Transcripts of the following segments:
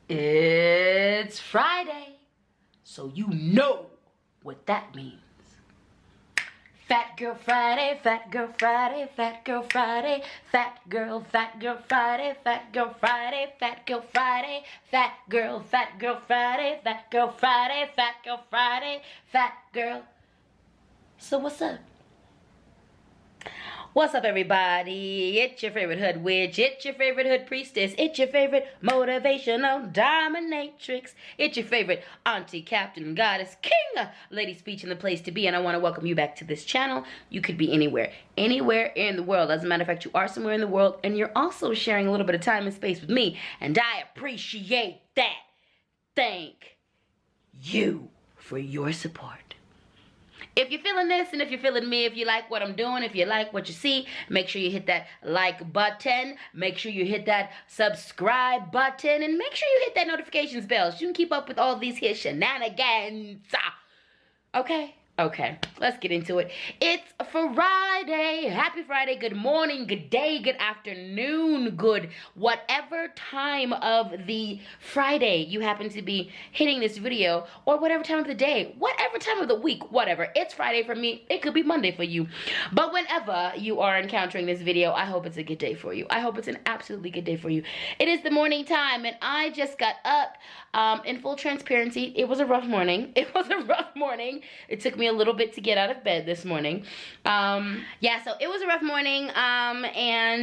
It's Friday, so you know what that means. Fat Girl Friday, Fat Girl Friday, Fat Girl Friday, Fat Girl Friday, Fat Girl Friday, Fat Girl Friday, Fat Girl Friday, Fat Girl Friday, Fat Girl Friday, Fat Girl. So what's up? What's up, everybody? It's your favorite hood witch. It's your favorite hood priestess. It's your favorite motivational dominatrix. It's your favorite auntie, captain, goddess, king, LadySpeech in the place to be. And I want to welcome you back to this channel. You could be anywhere in the world. As a matter of fact, you are somewhere in the world, and you're also sharing a little bit of time and space with me, and I appreciate that. Thank you for your support. If you're feeling this, and if you're feeling me, if you like what I'm doing, if you like what you see, make sure you hit that like button. Make sure you hit that subscribe button. And make sure you hit that notifications bell so you can keep up with all these here shenanigans. Okay? Okay, let's get into it. It's Friday. Happy Friday. Good morning, good day, good afternoon, good whatever time of the Friday you happen to be hitting this video, or whatever time of the day, whatever time of the week, whatever. It's Friday for me. It could be Monday for you. But whenever you are encountering this video, I hope it's a good day for you. I hope it's an absolutely good day for you. It is the morning time, and I just got up. In full transparency, it was a rough morning. It was a rough morning. It took me a little bit to get out of bed this morning. Yeah, so it was a rough morning,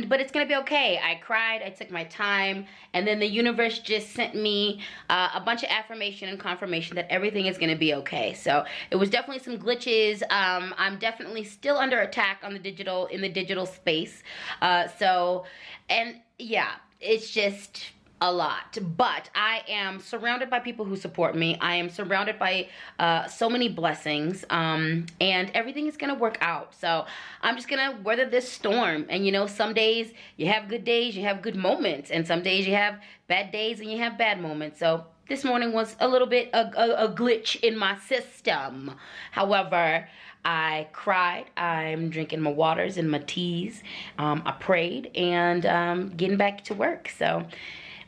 but it's gonna be okay. I cried, I took my time, and then the universe just sent me a bunch of affirmation and confirmation that everything is gonna be okay. So it was definitely some glitches. I'm definitely still under attack on in the digital space. And yeah, it's just a lot, but I am surrounded by people who support me. I am surrounded by so many blessings, and everything is gonna work out. So I'm just gonna weather this storm. And you know, some days you have good days, you have good moments, and some days you have bad days and you have bad moments. So this morning was a little bit a glitch in my system. However, I cried. I'm drinking my waters and my teas. I prayed, and getting back to work. So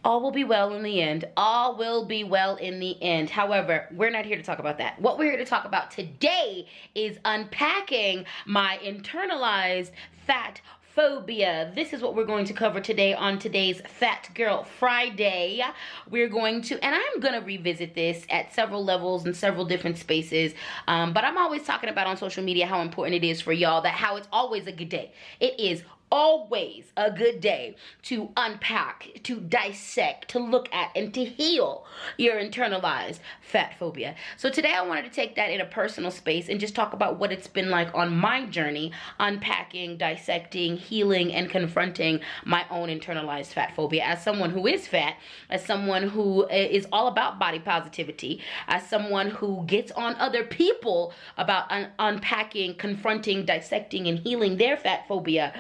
all will be well in the end. All will be well in the end. However, we're not here to talk about that. What we're here to talk about today is unpacking my internalized fat phobia. This is what we're going to cover today on today's Fat Girl Friday. We're going to, and I'm going to revisit this at several levels and several different spaces, but I'm always talking about on social media how important it is for y'all, that how it's always a good day. It is always a good day to unpack, to dissect, to look at, and to heal your internalized fat phobia. So today I wanted to take that in a personal space and just talk about what it's been like on my journey, unpacking, dissecting, healing, and confronting my own internalized fat phobia. As someone who is fat, as someone who is all about body positivity, as someone who gets on other people about unpacking, confronting, dissecting, and healing their fat phobia,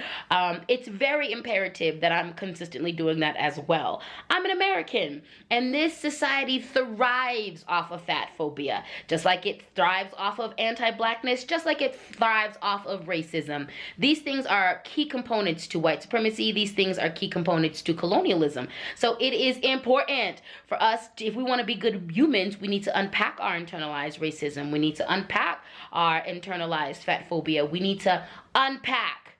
it's very imperative that I'm consistently doing that as well. I'm an American, and this society thrives off of fat phobia, just like it thrives off of anti-blackness, just like it thrives off of racism. These things are key components to white supremacy. These things are key components to colonialism. So it is important for us, if we want to be good humans, we need to unpack our internalized racism. We need to unpack our internalized fat phobia. We need to unpack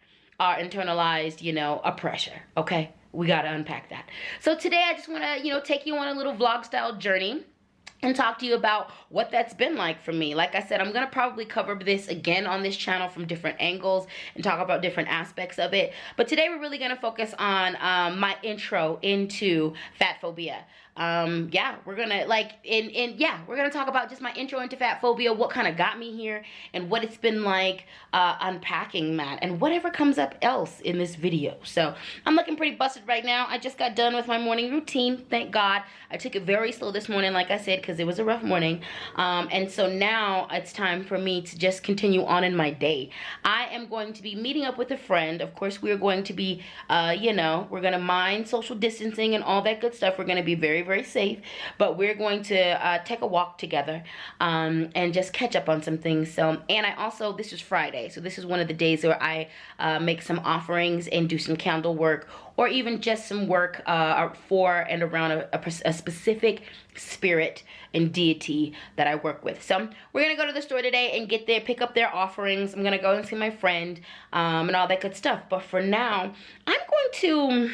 our internalized, oppression, okay? We gotta unpack that. So today I just wanna, take you on a little vlog style journey and talk to you about what that's been like for me. Like I said, I'm gonna probably cover this again on this channel from different angles and talk about different aspects of it. But today we're really gonna focus on my intro into fat phobia. Yeah, we're gonna we're gonna talk about just my intro into fat phobia, what kind of got me here, and what it's been like unpacking that, and whatever comes up else in this video. So I'm looking pretty busted right now. I just got done with my morning routine, thank God. I took it very slow this morning, like I said, because it was a rough morning. And so now it's time for me to just continue on in my day. I am going to be meeting up with a friend. Of course, we're going to be, we're gonna mind social distancing and all that good stuff. We're gonna be very, very safe, but we're going to take a walk together and just catch up on some things. So, and I also, this is Friday, so this is one of the days where I make some offerings and do some candle work or even just some work for and around a specific spirit and deity that I work with. So we're gonna go to the store today and pick up their offerings. I'm gonna go and see my friend and all that good stuff. But for now, I'm going to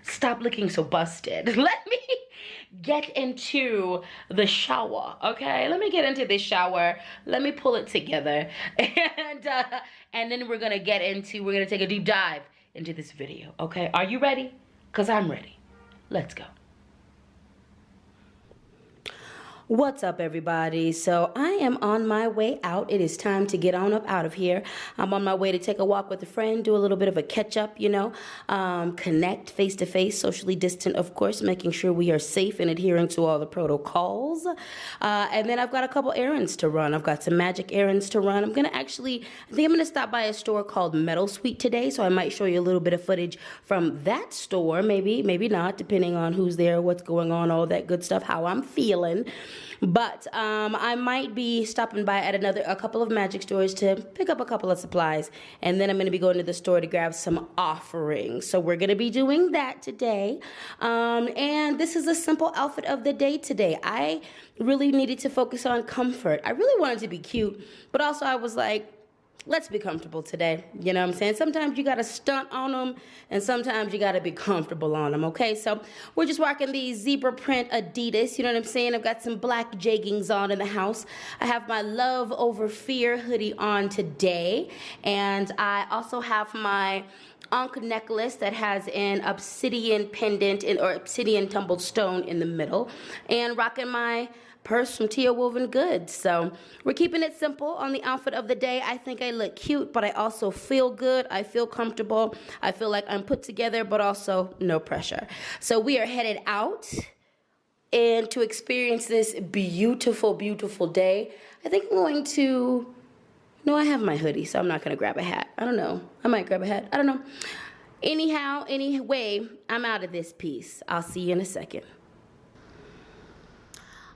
stop looking so busted. Let me get into the shower, okay? Let me get into this shower. Let me pull it together, and then we're gonna take a deep dive into this video, okay? Are you ready? Cause I'm ready. Let's go. What's up, everybody? So I am on my way out. It is time to get on up out of here. I'm on my way to take a walk with a friend, do a little bit of a catch up, you know, connect face to face, socially distant, of course, making sure we are safe and adhering to all the protocols. And then I've got a couple errands to run. I've got some magic errands to run. I think I'm gonna stop by a store called Metal Suite today, so I might show you a little bit of footage from that store, maybe not, depending on who's there, what's going on, all that good stuff, how I'm feeling. But I might be stopping by at a couple of magic stores to pick up a couple of supplies, and then I'm going to be going to the store to grab some offerings. So we're going to be doing that today, and this is a simple outfit of the day today. I really needed to focus on comfort. I really wanted to be cute, but also I was like, let's be comfortable today. You know what I'm saying? Sometimes you got to stunt on them, and sometimes you got to be comfortable on them, okay? So we're just rocking these zebra print Adidas, you know what I'm saying? I've got some black jeggings on in the house. I have my Love Over Fear hoodie on today, and I also have my Ankh necklace that has an obsidian pendant or obsidian tumbled stone in the middle, and rocking my purse from Tia Woven Goods. So we're keeping it simple on the outfit of the day. I think I look cute, but I also feel good. I feel comfortable. I feel like I'm put together, but also no pressure. So we are headed out and to experience this beautiful, beautiful day. I think I'm going to, no, I have my hoodie, so I'm not going to grab a hat. I don't know. I might grab a hat. I don't know. Anyhow, anyway, I'm out of this piece. I'll see you in a second.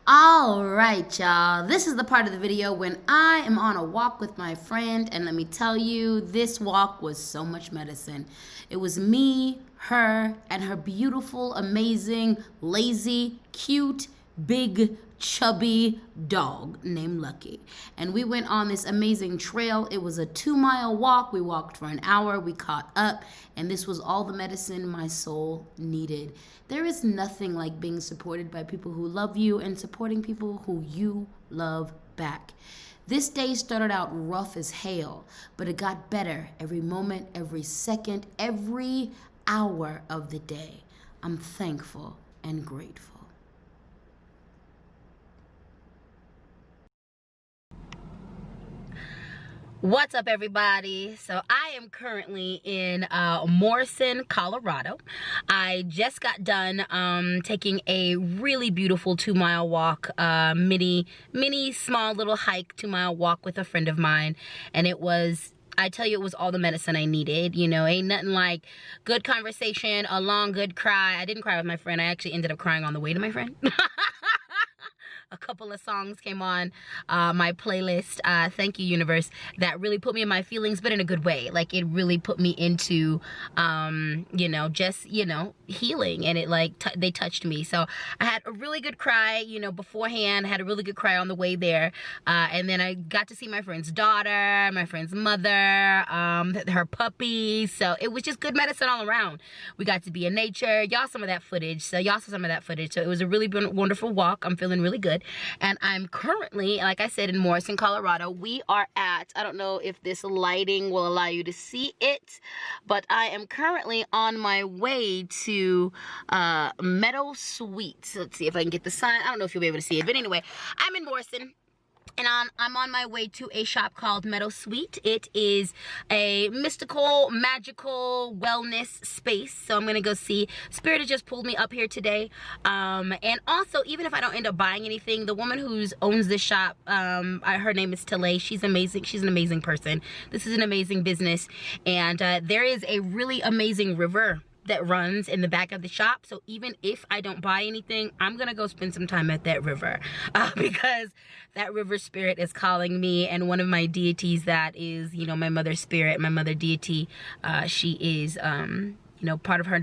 All right, y'all. This is the part of the video when I am on a walk with my friend, and let me tell you, this walk was so much medicine. It was me, her, and her beautiful, amazing, lazy, cute, big, chubby dog named Lucky. And we went on this amazing trail. It was a 2-mile walk. We walked for an hour. We caught up, and this was all the medicine my soul needed. There is nothing like being supported by people who love you and supporting people who you love back. This day started out rough as hell, but it got better every moment, every second, every hour of the day. I'm thankful and grateful. What's up, everybody? So I am currently in Morrison, Colorado. I just got done taking a really beautiful 2-mile walk, mini small little hike, 2-mile walk with a friend of mine, and it was, I tell you, it was all the medicine I needed. You know, ain't nothing like good conversation, a long good cry. I didn't cry with my friend. I actually ended up crying on the way to my friend. A couple of songs came on my playlist, thank you universe, that really put me in my feelings, but in a good way. Like, it really put me into you know, just, you know, healing, and it like they touched me. So I had a really good cry, you know, beforehand. I had a really good cry on the way there, and then I got to see my friend's daughter, my friend's mother, her puppy. So it was just good medicine all around. We got to be in nature. Y'all saw some of that footage. So it was a really wonderful walk. I'm feeling really good. And I'm currently, like I said, in Morrison, Colorado. We are at, I don't know if this lighting will allow you to see it, but I am currently on my way to Meadow Suites. Let's see if I can get the sign. I don't know if you'll be able to see it, but anyway, I'm in Morrison. And I'm on my way to a shop called Meadow Suite. It is a mystical, magical wellness space. So I'm going to go see. Spirit has just pulled me up here today. And also, even if I don't end up buying anything, the woman who owns this shop, her name is Tale. She's amazing. She's an amazing person. This is an amazing business. And there is a really amazing river that runs in the back of the shop. So even if I don't buy anything, I'm gonna go spend some time at that river because that river spirit is calling me. And one of my deities that is, you know, my mother's spirit, my mother deity, she is you know, part of her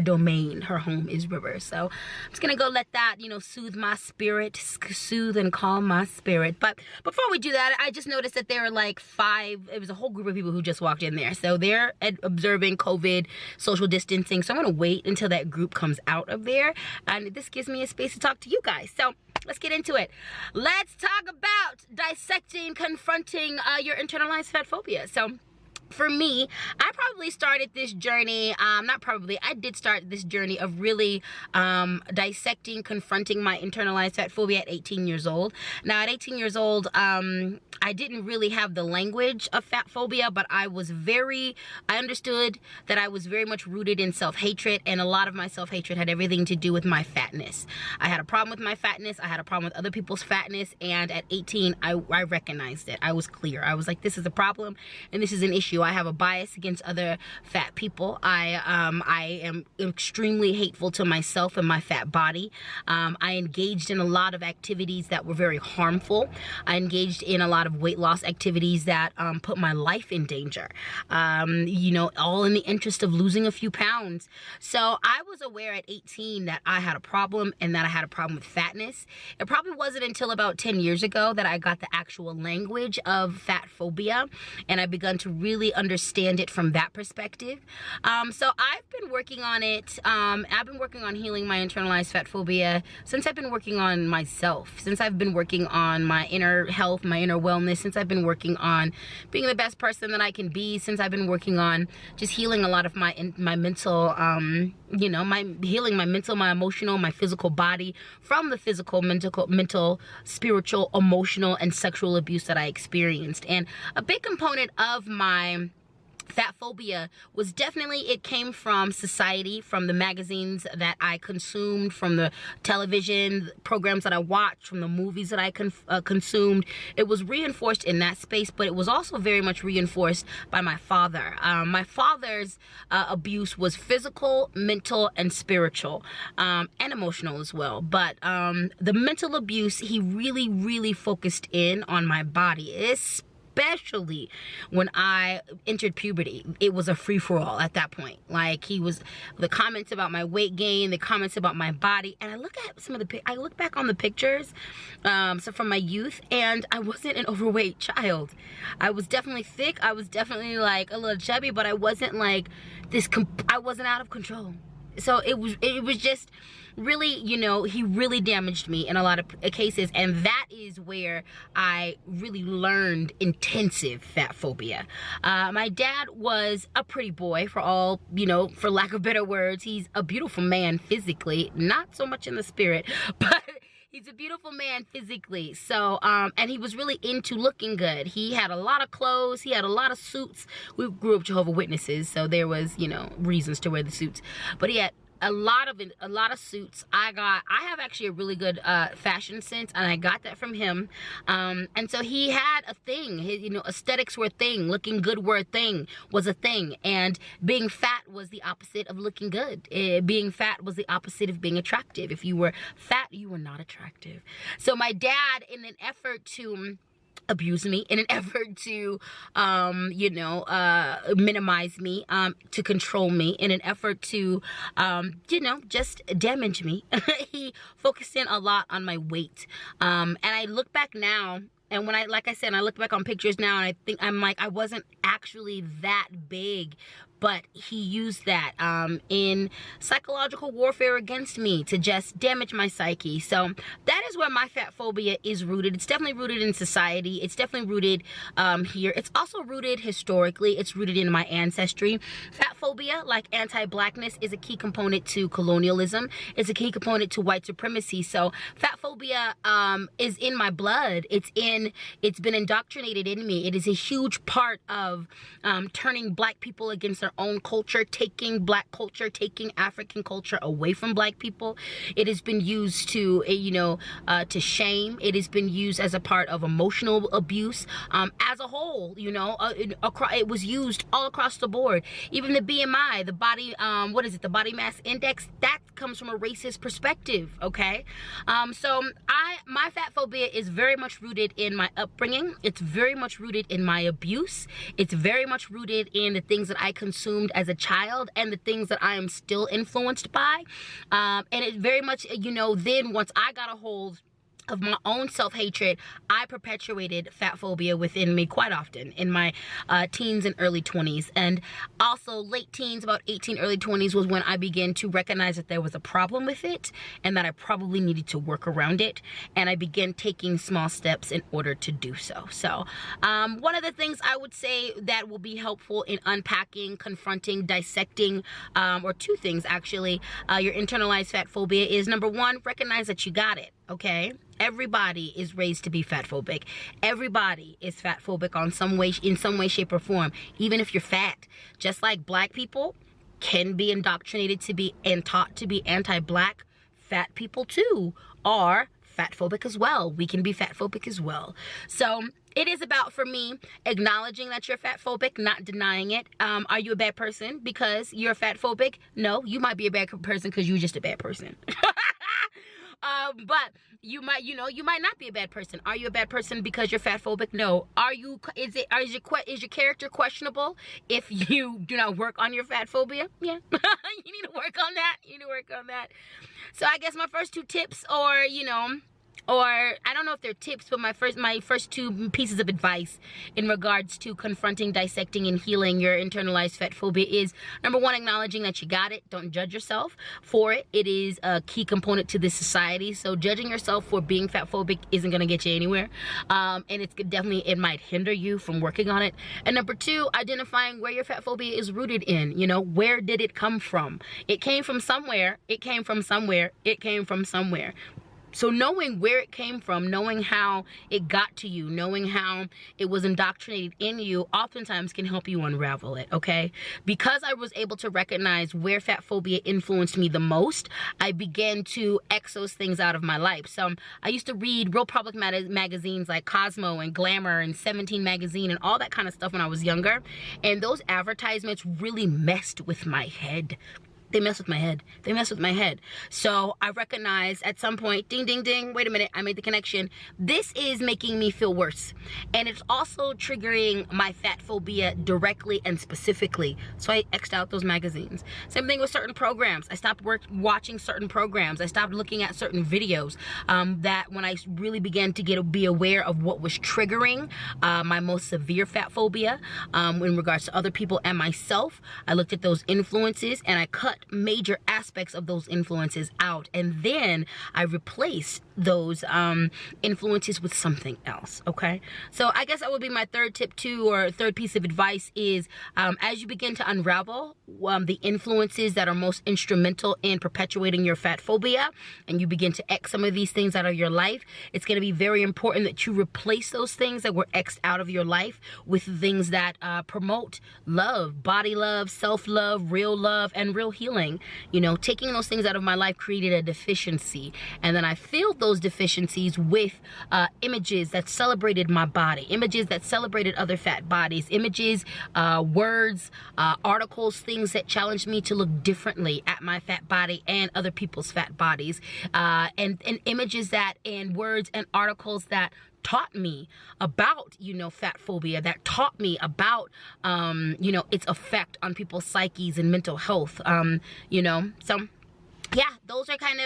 domain, her home is rivers. So I'm just gonna go let that, you know, soothe my spirit, soothe and calm my spirit. But before we do that, I just noticed that there are like 5, it was a whole group of people who just walked in there. So they're observing COVID, social distancing. So I'm gonna wait until that group comes out of there. And this gives me a space to talk to you guys. So let's get into it. Let's talk about dissecting, confronting your internalized fat phobia. So for me, I probably started this journey, I did start this journey of really dissecting, confronting my internalized fat phobia at 18 years old. Now, at 18 years old, I didn't really have the language of fat phobia, but I understood that I was very much rooted in self-hatred, and a lot of my self-hatred had everything to do with my fatness. I had a problem with my fatness, I had a problem with other people's fatness, and at 18, I recognized it. I was clear. I was like, this is a problem, and this is an issue. I have a bias against other fat people. I am extremely hateful to myself and my fat body. I engaged in a lot of activities that were very harmful. I engaged in a lot of weight loss activities that put my life in danger. You know, all in the interest of losing a few pounds. So I was aware at 18 that I had a problem and that I had a problem with fatness. It probably wasn't until about 10 years ago that I got the actual language of fat phobia, and I begun to really understand it from that perspective. So I've been working on it. I've been working on healing my internalized fat phobia since I've been working on myself, since I've been working on my inner health, my inner wellness, since I've been working on being the best person that I can be, since I've been working on just healing a lot of my mental, you know, healing my mental, my emotional, my physical body from the physical, mental, spiritual, emotional, and sexual abuse that I experienced. And a big component of my fat phobia was definitely, it came from society, from the magazines that I consumed, from the television programs that I watched, from the movies that I consumed. It was reinforced in that space, but it was also very much reinforced by my father. My father's abuse was physical, mental, and spiritual, and emotional as well. But the mental abuse, he really focused in on my body, especially when I entered puberty. It was a free-for-all at that point. Like, the comments about my weight gain, the comments about my body, and I look back on the pictures, so from my youth, and I wasn't an overweight child. I was definitely thick. I was definitely like a little chubby, but I wasn't like this. I wasn't out of control. So it was just really, you know, he really damaged me in a lot of cases, and that is where I really learned intensive fat phobia. My dad was a pretty boy, for all, you know, for lack of better words. He's a beautiful man physically, not so much in the spirit, but he's a beautiful man physically. So, and he was really into looking good. He had a lot of clothes. He had a lot of suits. We grew up Jehovah's Witnesses, so there was, you know, reasons to wear the suits. But he had a lot of suits. I have actually a really good fashion sense, and I got that from him. And so he had a thing. His, you know, aesthetics were a thing. Looking good was a thing. And being fat was the opposite of looking good. Being fat was the opposite of being attractive. If you were fat, you were not attractive. So my dad, in an effort to abuse me, in an effort to you know, minimize me, to control me, in an effort to you know, just damage me, he focused in a lot on my weight. And I look back now, and when I look back on pictures now, and I think I wasn't actually that big, but he used that in psychological warfare against me to just damage my psyche. So that is where my fat phobia is rooted. It's definitely rooted in society. It's definitely rooted here. It's also rooted historically. It's rooted in my ancestry. Fat phobia, like anti-blackness, is a key component to colonialism. It's a key component to white supremacy. So fat phobia is in my blood. It's been indoctrinated in me. It is a huge part of turning black people against their own culture, taking black culture, taking African culture away from black people. It has been used to, you know, to shame. It has been used as a part of emotional abuse as a whole, you know. It was used all across the board. Even the BMI, the body, the body mass index, that comes from a racist perspective, okay? So my fat phobia is very much rooted in my upbringing. It's very much rooted in my abuse. It's very much rooted in the things that I consumed as a child and the things that I am still influenced by. And it very much, then once I got a hold of my own self-hatred, I perpetuated fat phobia within me quite often in my teens and early 20s. And also late teens, about 18, early 20s was when I began to recognize that there was a problem with it and that I probably needed to work around it. And I began taking small steps in order to do so. So one of the things I would say that will be helpful in unpacking, confronting, dissecting, or two things actually, your internalized fat phobia is, number one, recognize that you got it. Okay, everybody is raised to be fatphobic. Everybody is fatphobic in some way, shape, or form. Even if you're fat, just like black people can be indoctrinated to be and taught to be anti-black, fat people too are fatphobic as well. We can be fatphobic as well. So it is about, for me, acknowledging that you're fatphobic, not denying it. Are you a bad person because you're fatphobic? No, you might be a bad person because you're just a bad person. But you might not be a bad person. Are you a bad person because you're fatphobic? No. Is your character questionable if you do not work on your fat phobia? Yeah. You need to work on that. So I guess my first two tips, or I don't know if they're tips, but my first two pieces of advice in regards to confronting, dissecting, and healing your internalized fat phobia is, number one, acknowledging that you got it. Don't judge yourself for it. It is a key component to this society. So judging yourself for being fat phobic isn't going to get you anywhere. And it might hinder you from working on it. And number two, identifying where your fat phobia is rooted in. Where did it come from? It came from somewhere. So knowing where it came from, knowing how it got to you, knowing how it was indoctrinated in you, oftentimes can help you unravel it, okay? Because I was able to recognize where fat phobia influenced me the most, I began to X those things out of my life. So I used to read real public magazines like Cosmo and Glamour and 17 magazine and all that kind of stuff when I was younger. And those advertisements really messed with my head. They mess with my head. So I recognized at some point, ding, ding, ding, wait a minute, I made the connection. This is making me feel worse. And it's also triggering my fat phobia directly and specifically. So I X'd out those magazines. Same thing with certain programs. I stopped watching certain programs. I stopped looking at certain videos that when I really began to be aware of what was triggering my most severe fat phobia in regards to other people and myself, I looked at those influences and I cut major aspects of those influences out, and then I replaced those influences with something else. Okay, so I guess that would be my third tip too, or third piece of advice is as you begin to unravel the influences that are most instrumental in perpetuating your fat phobia, and you begin to X some of these things out of your life, it's going to be very important that you replace those things that were X'd out of your life with things that promote love, body love, self-love, real love, and real healing. Taking those things out of my life created a deficiency, and then I filled those deficiencies with images that celebrated my body, images that celebrated other fat bodies, images, words, articles, things that challenged me to look differently at my fat body and other people's fat bodies, and images and words and articles that taught me about, fat phobia, that taught me about, its effect on people's psyches and mental health, so yeah,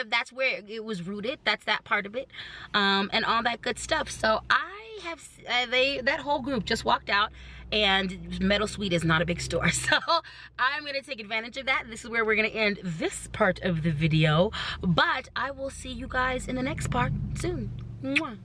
that's where it was rooted. That's that part of it, and all that good stuff. So I have, that whole group just walked out, and Meadow Sweet is not a big store. So I'm going to take advantage of that. This is where we're going to end this part of the video, but I will see you guys in the next part soon. Mwah.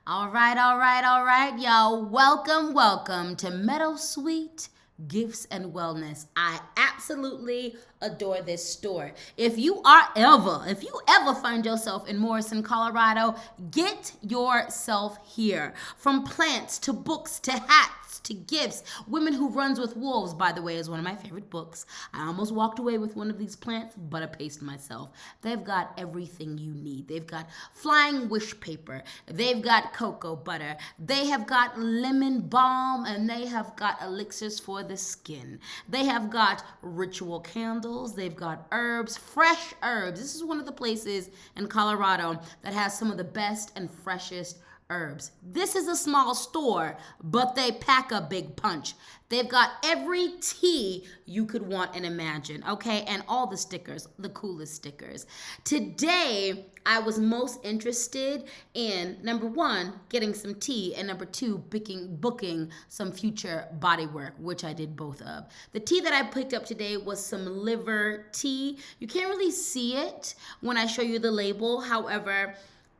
All right, y'all. Welcome to Meadow Sweet Gifts and Wellness. I absolutely adore this store. If you ever find yourself in Morrison, Colorado, get yourself here. From plants to books to hats paths to gifts. Women Who Runs with Wolves, by the way, is one of my favorite books. I almost walked away with one of these plants, but I paced myself. They've got everything you need. They've got flying wish paper. They've got cocoa butter. They have got lemon balm, and they have got elixirs for the skin. They have got ritual candles. They've got herbs, fresh herbs. This is one of the places in Colorado that has some of the best and freshest herbs. This is a small store, but they pack a big punch. They've got every tea you could want and imagine, okay? And all the stickers, the coolest stickers. Today, I was most interested in, number one, getting some tea, and number two, booking some future body work, which I did both of. The tea that I picked up today was some liver tea. You can't really see it when I show you the label. However,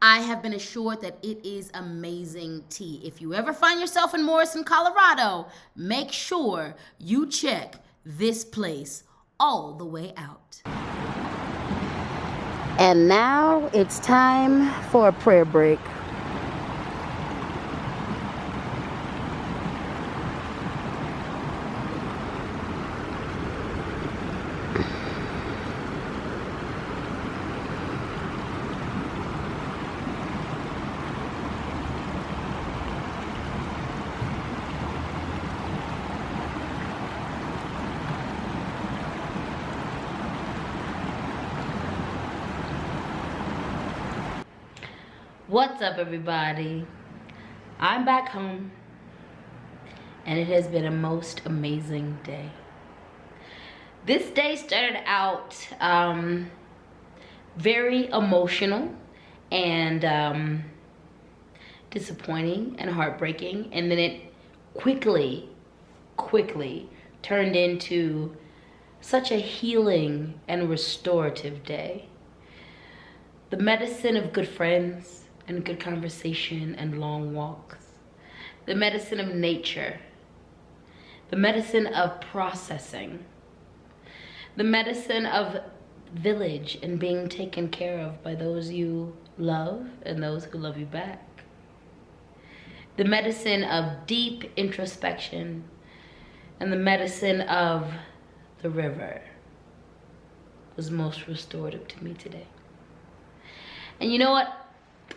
I have been assured that it is amazing tea. If you ever find yourself in Morrison, Colorado, make sure you check this place all the way out. And now it's time for a prayer break. What's up, everybody? I'm back home, and it has been a most amazing day. This day started out very emotional and disappointing and heartbreaking, and then it quickly turned into such a healing and restorative day. The medicine of good friends and good conversation and long walks. The medicine of nature. The medicine of processing. The medicine of village and being taken care of by those you love and those who love you back. The medicine of deep introspection and the medicine of the river was most restorative to me today. And you know what?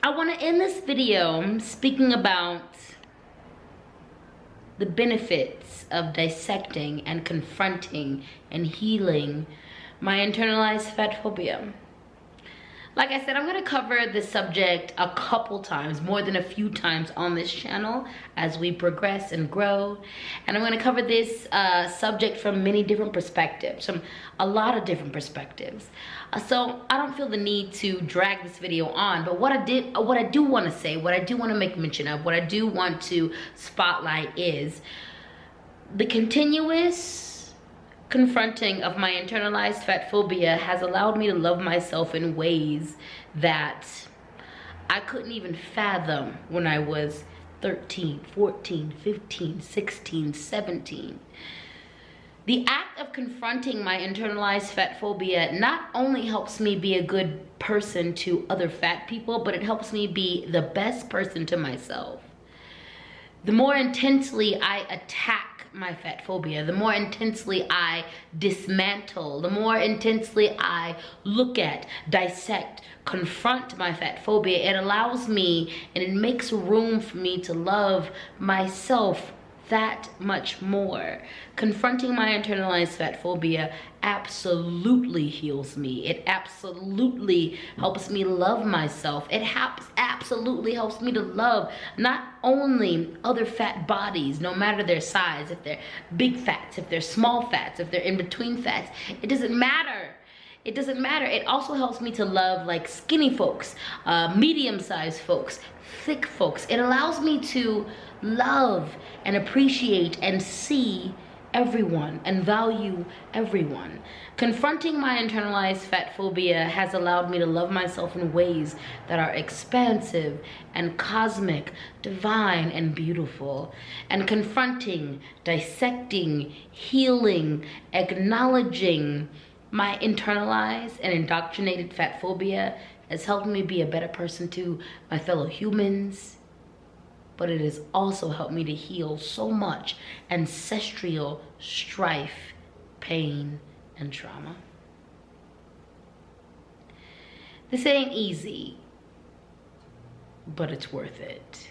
I want to end this video speaking about the benefits of dissecting and confronting and healing my internalized fatphobia. Like I said, I'm going to cover this subject a couple times, more than a few times on this channel as we progress and grow. And I'm going to cover this subject from many different perspectives, from a lot of different perspectives. So I don't feel the need to drag this video on, but what I do want to say, what I do want to make mention of, what I do want to spotlight is the continuous confronting of my internalized fatphobia has allowed me to love myself in ways that I couldn't even fathom when I was 13, 14, 15, 16, 17. The act of confronting my internalized fatphobia not only helps me be a good person to other fat people, but it helps me be the best person to myself. The more intensely I attack my fatphobia, the more intensely I dismantle, the more intensely I look at, dissect, confront my fatphobia, it allows me and it makes room for me to love myself that much more. Confronting my internalized fatphobia absolutely heals me. It absolutely helps me love myself. It absolutely helps me to love not only other fat bodies, no matter their size, if they're big fats, if they're small fats, if they're in between fats, it doesn't matter. It doesn't matter. It also helps me to love like skinny folks, medium-sized folks, thick folks. It allows me to love and appreciate and see everyone and value everyone. Confronting my internalized fatphobia has allowed me to love myself in ways that are expansive and cosmic, divine and beautiful. And confronting, dissecting, healing, acknowledging my internalized and indoctrinated fatphobia has helped me be a better person to my fellow humans, but it has also helped me to heal so much ancestral strife, pain, and trauma. This ain't easy, but it's worth it.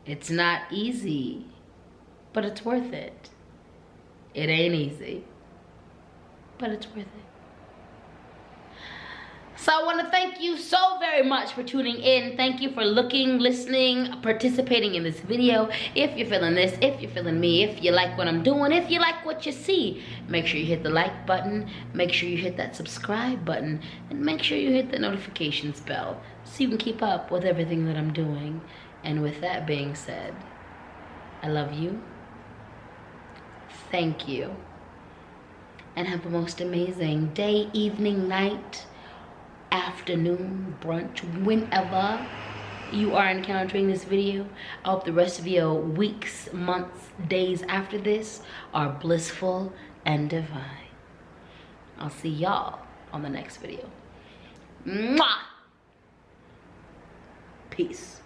It's not easy, but it's worth it. It ain't easy, but it's worth it. So I want to thank you so very much for tuning in. Thank you for looking, listening, participating in this video. If you're feeling this, if you're feeling me, if you like what I'm doing, if you like what you see, make sure you hit the like button, make sure you hit that subscribe button, and make sure you hit the notifications bell so you can keep up with everything that I'm doing. And with that being said, I love you. Thank you. And have a most amazing day, evening, night, afternoon, brunch, whenever you are encountering this video. I hope the rest of your weeks, months, days after this are blissful and divine. I'll see y'all on the next video. Mwah! Peace.